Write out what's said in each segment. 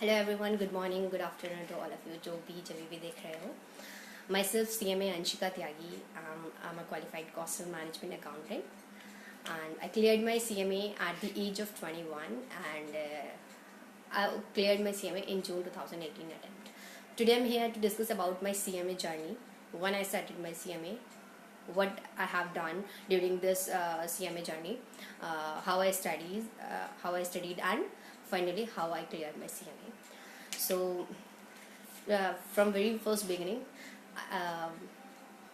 Hello everyone, good morning, good afternoon to all of you जो भी जब भी देख रहे हो. Myself CMA Anshika Tyagi. I'm a qualified cost and management accountant, and I cleared my CMA at the age of 21, and I cleared my CMA in June 2018 attempt. Today I'm here to discuss about my CMA journey, when I started my CMA, what I have done during this CMA journey, how I studied, and finally how I cleared my CMA. So from very first beginning, um,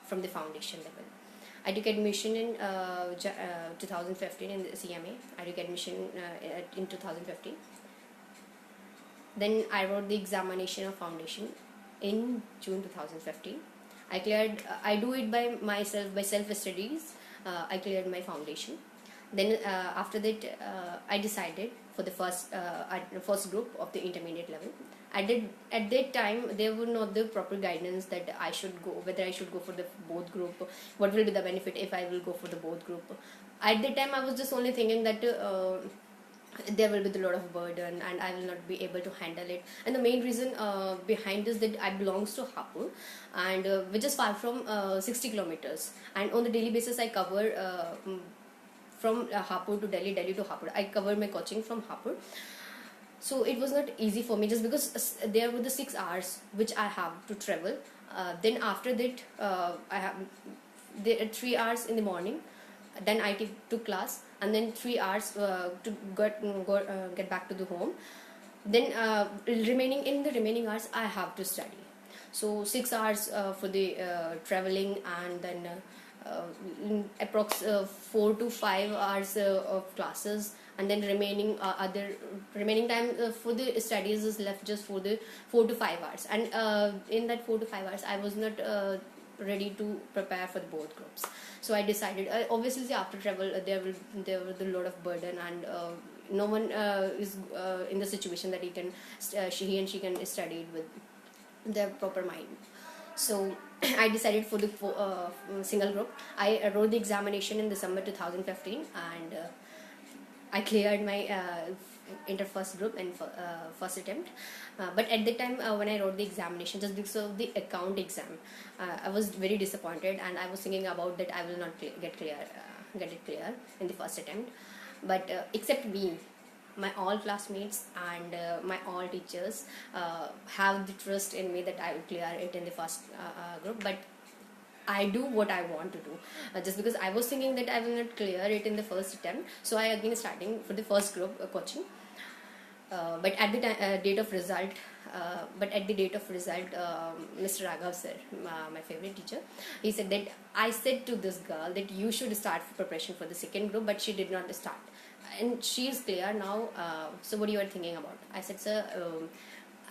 from the foundation level, I took admission in 2015 in the CMA. I took admission in 2015. Then I wrote the examination of foundation in June 2015. I cleared. I do it by myself, by self studies. I cleared my foundation. Then after that, I decided for the first group of the intermediate level. At that time there were not the proper guidance that I should go, whether I should go for the both group, what will be the benefit if I will go for the both group. At that time I was just only thinking that there will be a lot of burden and I will not be able to handle it. And the main reason behind this that I belongs to Hapur, and which is far from 60 kilometers, and on the daily basis I cover from Hapur to Delhi, Delhi to Hapur. I cover my coaching from Hapur. So it was not easy for me, just because there were the 6 hours which I have to travel. Then after that, I have there 3 hours in the morning. Then I took class, and then 3 hours to get back to the home. Then in the remaining hours I have to study. So 6 hours for the traveling, and then approx 4 to 5 hours of classes, and then remaining time for the studies is left just for the 4 to 5 hours. And in that 4 to 5 hours I was not ready to prepare for the both groups. So I decided, obviously after travel there was a lot of burden, and no one is in the situation that he and she can study it with their proper mind. So I decided for the single group. I wrote the examination in December 2015, and I cleared my inter first group and first attempt. But at the time when I wrote the examination, just because of the account exam, I was very disappointed, and I was thinking about that I will not get it clear in the first attempt. But except me, my all classmates and my all teachers have the trust in me that I will clear it in the first group. But I do what I want to do, just because I was thinking that I will not clear it in the first attempt. So I again starting for the first group coaching. But at the date of result, Mr. Raghav sir, my favorite teacher, he said that I said to this girl that you should start preparation for the second group, but she did not start, and she is clear now. So what you are thinking about? I said, sir,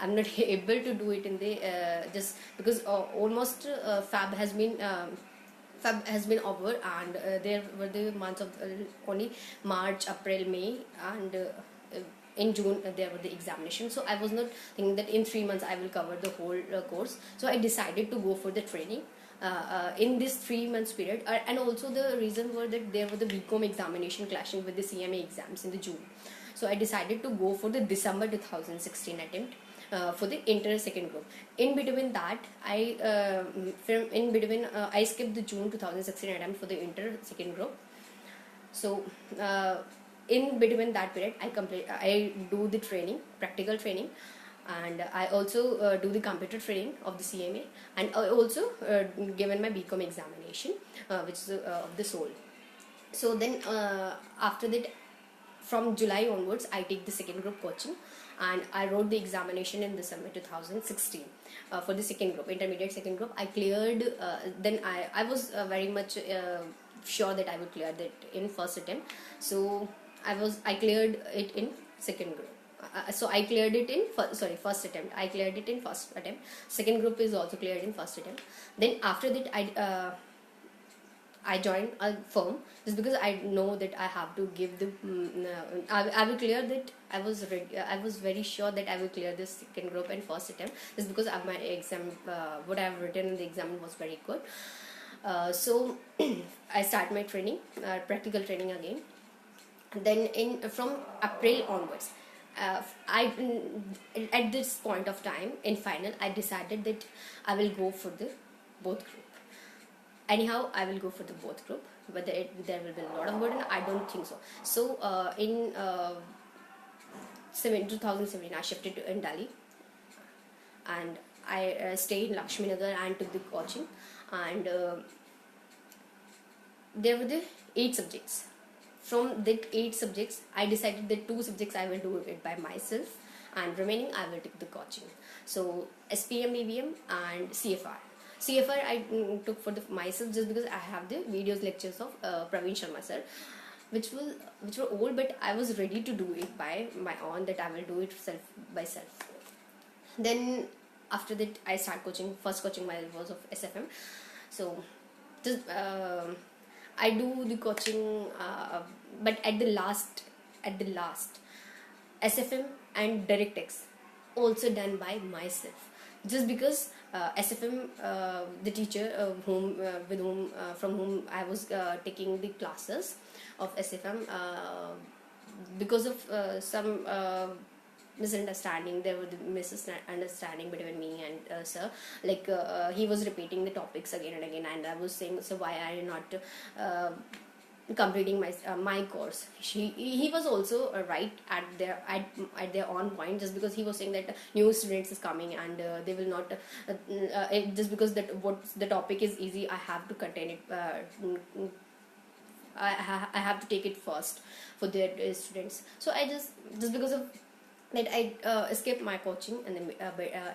I'm not able to do it in the just because almost Fab has been over, and there were the months of only March, April, May, and in June there were the examination. So I was not thinking that in 3 months I will cover the whole course. So I decided to go for the training in this 3 months period, and also the reason were that there were the BCom examination clashing with the CMA exams in the June. So I decided to go for the December 2016 attempt for the inter second group. In between that, I skipped the June 2016 attempt for the inter second group. So in between that period, I do the training, practical training, and I also do the computer training of the CMA, and I also given my BCom examination, which is of the soul. So then after that, from July onwards, I take the second group coaching, and I wrote the examination in December 2016 for the second group, intermediate second group. I cleared. Then I was very much sure that I would clear that in first attempt. So I cleared it in second group. So I cleared it in first attempt. I cleared it in first attempt. Second group is also cleared in first attempt. Then after that, I joined a firm, just because I know that I have to give the. I will clear that. I was ready. I was very sure that I will clear this second group and first attempt, just because of my exam. What I have written in the exam was very good. So I start my training, practical training again. Then from April onwards, I at this point of time in final I decided that I will go for the both group. Anyhow, I will go for the both group. Whether there will be a lot of burden, I don't think so. So in 2017, I shifted to in Delhi, and I stayed in Lakshmi Nagar and took the coaching. And there were the 8 subjects. From the 8 subjects, I decided that 2 subjects I will do it by myself, and remaining I will take the coaching. So SPM, BBM, and CFR. CFR I took for myself just because I have the videos lectures of Praveen Sharma sir, which were old, but I was ready to do it by my own. That I will do it self by self. Then after that I start coaching. First coaching my was of SFM. So just I do the coaching, but at the last SFM and DirectX also done by myself, just because SFM, the teacher from whom I was taking the classes of SFM, because of some misunderstanding, there was misunderstanding between me and sir. Like he was repeating the topics again and again, and I was saying, so why I am not completing my course. He was also right at their own point, just because he was saying that new students is coming, and they will not just because that what the topic is easy, I have to contain it. I have to take it first for their students. So I just because of that I escaped my coaching and then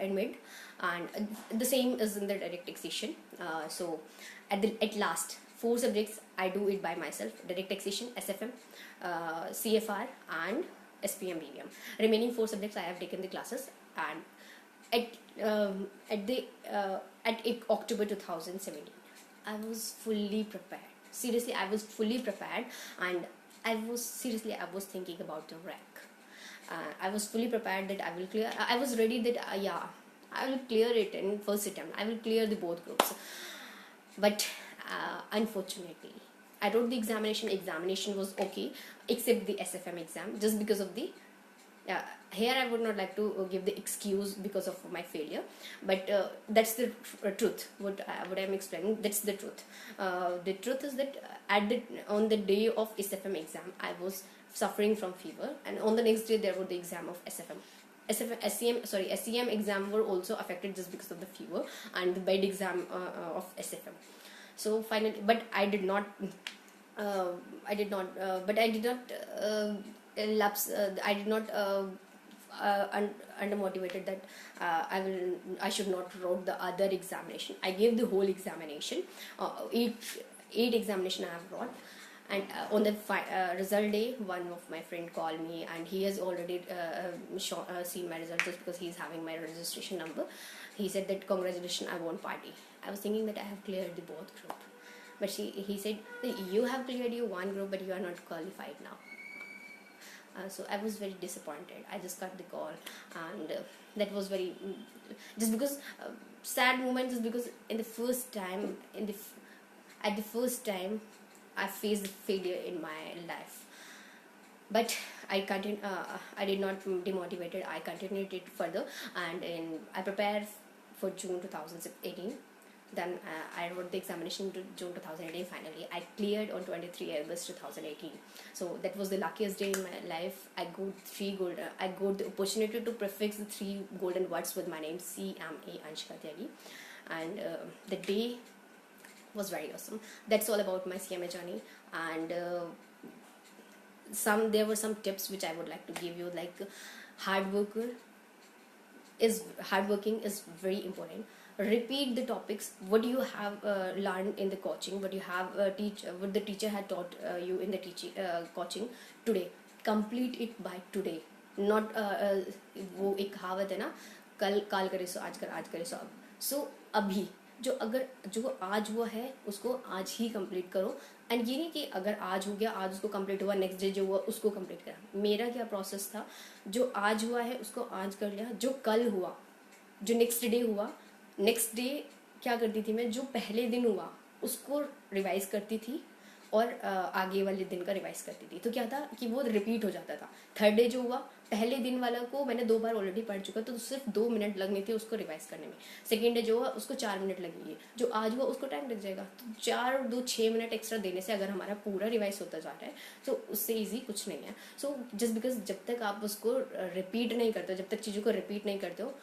in mid, and the same is in the direct taxation. So at last 4 subjects I do it by myself: direct taxation, SFM, CFR, and SPM, BVM. Remaining 4 subjects I have taken the classes, and at October 2017 I was fully prepared. Seriously, I was fully prepared, and I was thinking about the rank. I was fully prepared that I will clear. I was ready that I will clear it in first attempt. I will clear the both groups. But unfortunately, I wrote the examination. Examination was okay, except the SFM exam, just because of the. Here I would not like to give the excuse because of my failure, but that's the truth. What I'm explaining, that's the truth. The truth is that on the day of SFM exam, I was suffering from fever, and on the next day there was the exam of SFM. SEM exam were also affected just because of the fever and the bed exam of SFM. So finally, but I did not lapse. I did not undermotivated that I should not wrote the other examination. I gave the whole examination. Eight examination I have wrote. And on the result day, one of my friend called me, and he has already seen my result just because he is having my registration number. He said that congratulations, I won party. I was thinking that I have cleared the both group, but he said that you have cleared your one group, but you are not qualified now. So I was very disappointed. I just got the call, and that was very just because sad moment, just because at the first time I faced failure in my life. But I did not demotivated. I continued it further, and I prepared for June 2018. Then I wrote the examination to June 2018. Finally, I cleared on 23 August 2018. So that was the luckiest day in my life. I got the opportunity to prefix the 3 golden words with my name, CMA Anshika Tyagi, and the day was very awesome. That's all about my CMA journey, and there were some tips which I would like to give you, like hardworking is very important. Repeat the topics what you have learned in the coaching, what you have what the teacher had taught you in the teaching coaching today. Complete it by today. Not वो एक कहावत है ना, काल करे सो आज करे सो अब. So अभी जो आज हुआ है उसको आज ही कंप्लीट करो. एंड ये नहीं कि अगर आज हो गया, आज उसको कंप्लीट हुआ, नेक्स्ट डे जो हुआ उसको कंप्लीट करा. मेरा क्या प्रोसेस था, जो आज हुआ है उसको आज कर लिया, जो कल हुआ, जो नेक्स्ट डे हुआ, नेक्स्ट डे क्या करती थी मैं, जो पहले दिन हुआ उसको रिवाइज करती थी, और आगे वाले दिन का रिवाइज करती थी। तो क्या था कि वो रिपीट हो जाता था। थर्ड डे जो हुआ, पहले दिन वाला को मैंने 2 बार ऑलरेडी पढ़ चुका, तो सिर्फ 2 मिनट लगने थे उसको रिवाइज करने में। सेकेंड डे जो हुआ उसको 4 मिनट लगेंगे, जो आज हुआ उसको टाइम लग जाएगा। तो 4 और 2 6 मिनट एक्स्ट्रा देने से अगर हमारा पूरा रिवाइज होता जा रहा है तो उससे ईजी कुछ नहीं है। सो जस्ट बिकॉज जब तक आप उसको रिपीट नहीं करते हो, जब तक चीज़ों को रिपीट नहीं करते हो,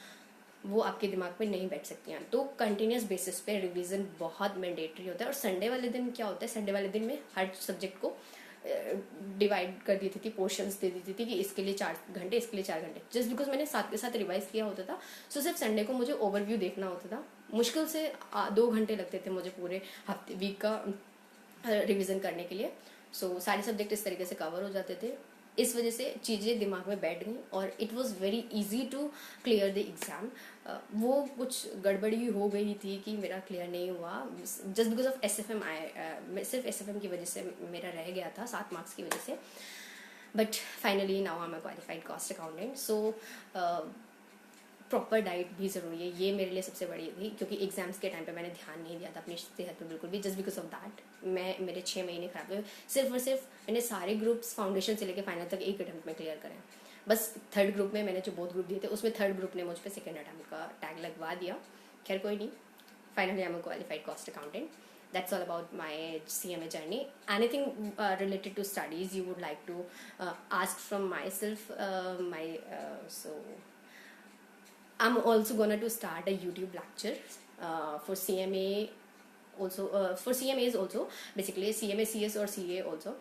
वो आपके दिमाग में नहीं बैठ सकती हैं। तो कंटिन्यूस बेसिस पे रिवीजन बहुत मैंडेटरी होता है। और संडे वाले दिन क्या होता है, संडे वाले दिन में हर सब्जेक्ट को डिवाइड कर देती थी, पोर्शंस दे देती थी कि इसके लिए 4 घंटे, इसके लिए 4 घंटे। जस्ट बिकॉज मैंने साथ के साथ रिवाइज किया होता था, सो सिर्फ संडे को मुझे ओवरव्यू देखना होता था। मुश्किल से 2 घंटे लगते थे मुझे पूरे हफ्ते वीक का रिवीजन करने के लिए। सो सारे सब्जेक्ट इस तरीके से कवर हो जाते थे। इस वजह से चीज़ें दिमाग में बैठ गई और it was very easy to clear the exam. वो कुछ गड़बड़ी हो गई थी कि मेरा क्लियर नहीं हुआ जस्ट बिकॉज ऑफ SFM। सिर्फ SFM की वजह से मेरा रह गया था 7 मार्क्स की वजह से। But finally now I am a qualified cost accountant. So proper diet भी ज़रूरी है, ये मेरे लिए सबसे बड़ी थी, क्योंकि एग्जाम्स के टाइम पे मैंने ध्यान नहीं दिया था अपनी सेहत पे बिल्कुल भी। जस्ट बिकॉज ऑफ दैट मेरे 6 महीने खराब हुए। सिर्फ और सिर्फ मैंने सारे ग्रुप्स फाउंडेशन से लेकर फाइनल तक एक अटैम्प्ट में क्लियर करें। बस थर्ड ग्रुप में मैंने जो बोथ ग्रुप दिए थे उसमें थर्ड ग्रुप ने मुझ पर सेकेंड अटैम्प्ट का टैग लगवा दिया। खैर कोई नहीं, finally I am a qualified cost accountant. That's all about my CMA journey. Anything related to studies you would like to ask from myself? So I'm also gonna to start a YouTube lecture for CMA also, for CMAs also, basically CMA CS or CA also.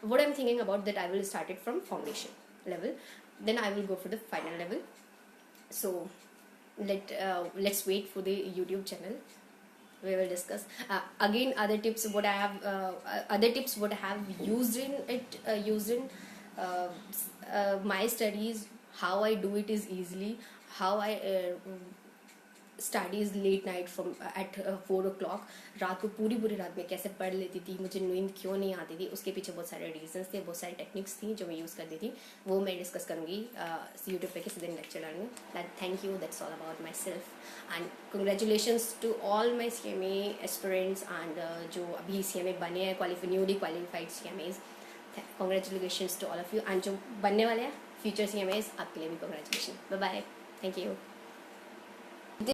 What I'm thinking about that I will start it from foundation level, then I will go for the final level. So let's wait for the YouTube channel. We will discuss again other tips what I have used in it, my studies. How I do it is easily, how I studies late night from eight 4 o'clock, रात को पूरी रात में कैसे पढ़ लेती थी, मुझे नींद क्यों नहीं आती थी, उसके पीछे बहुत सारे रीजंस थे, बहुत सारी टेक्निक्स थी जो मैं यूज़ करती थी। वो मैं डिस्कस करूँगी यूट्यूब पे किसी दिन लेक्चर डालूँगी। That thank you, that's all about myself and congratulations to all my CMA aspirants and जो अभी CMA बने हैं, newly qualified CMAs, congratulations to all of you. And जो बनने वाले हैं फ्यूचर CMAs, आपके लिए भी congratulation. Bye bye, thank you.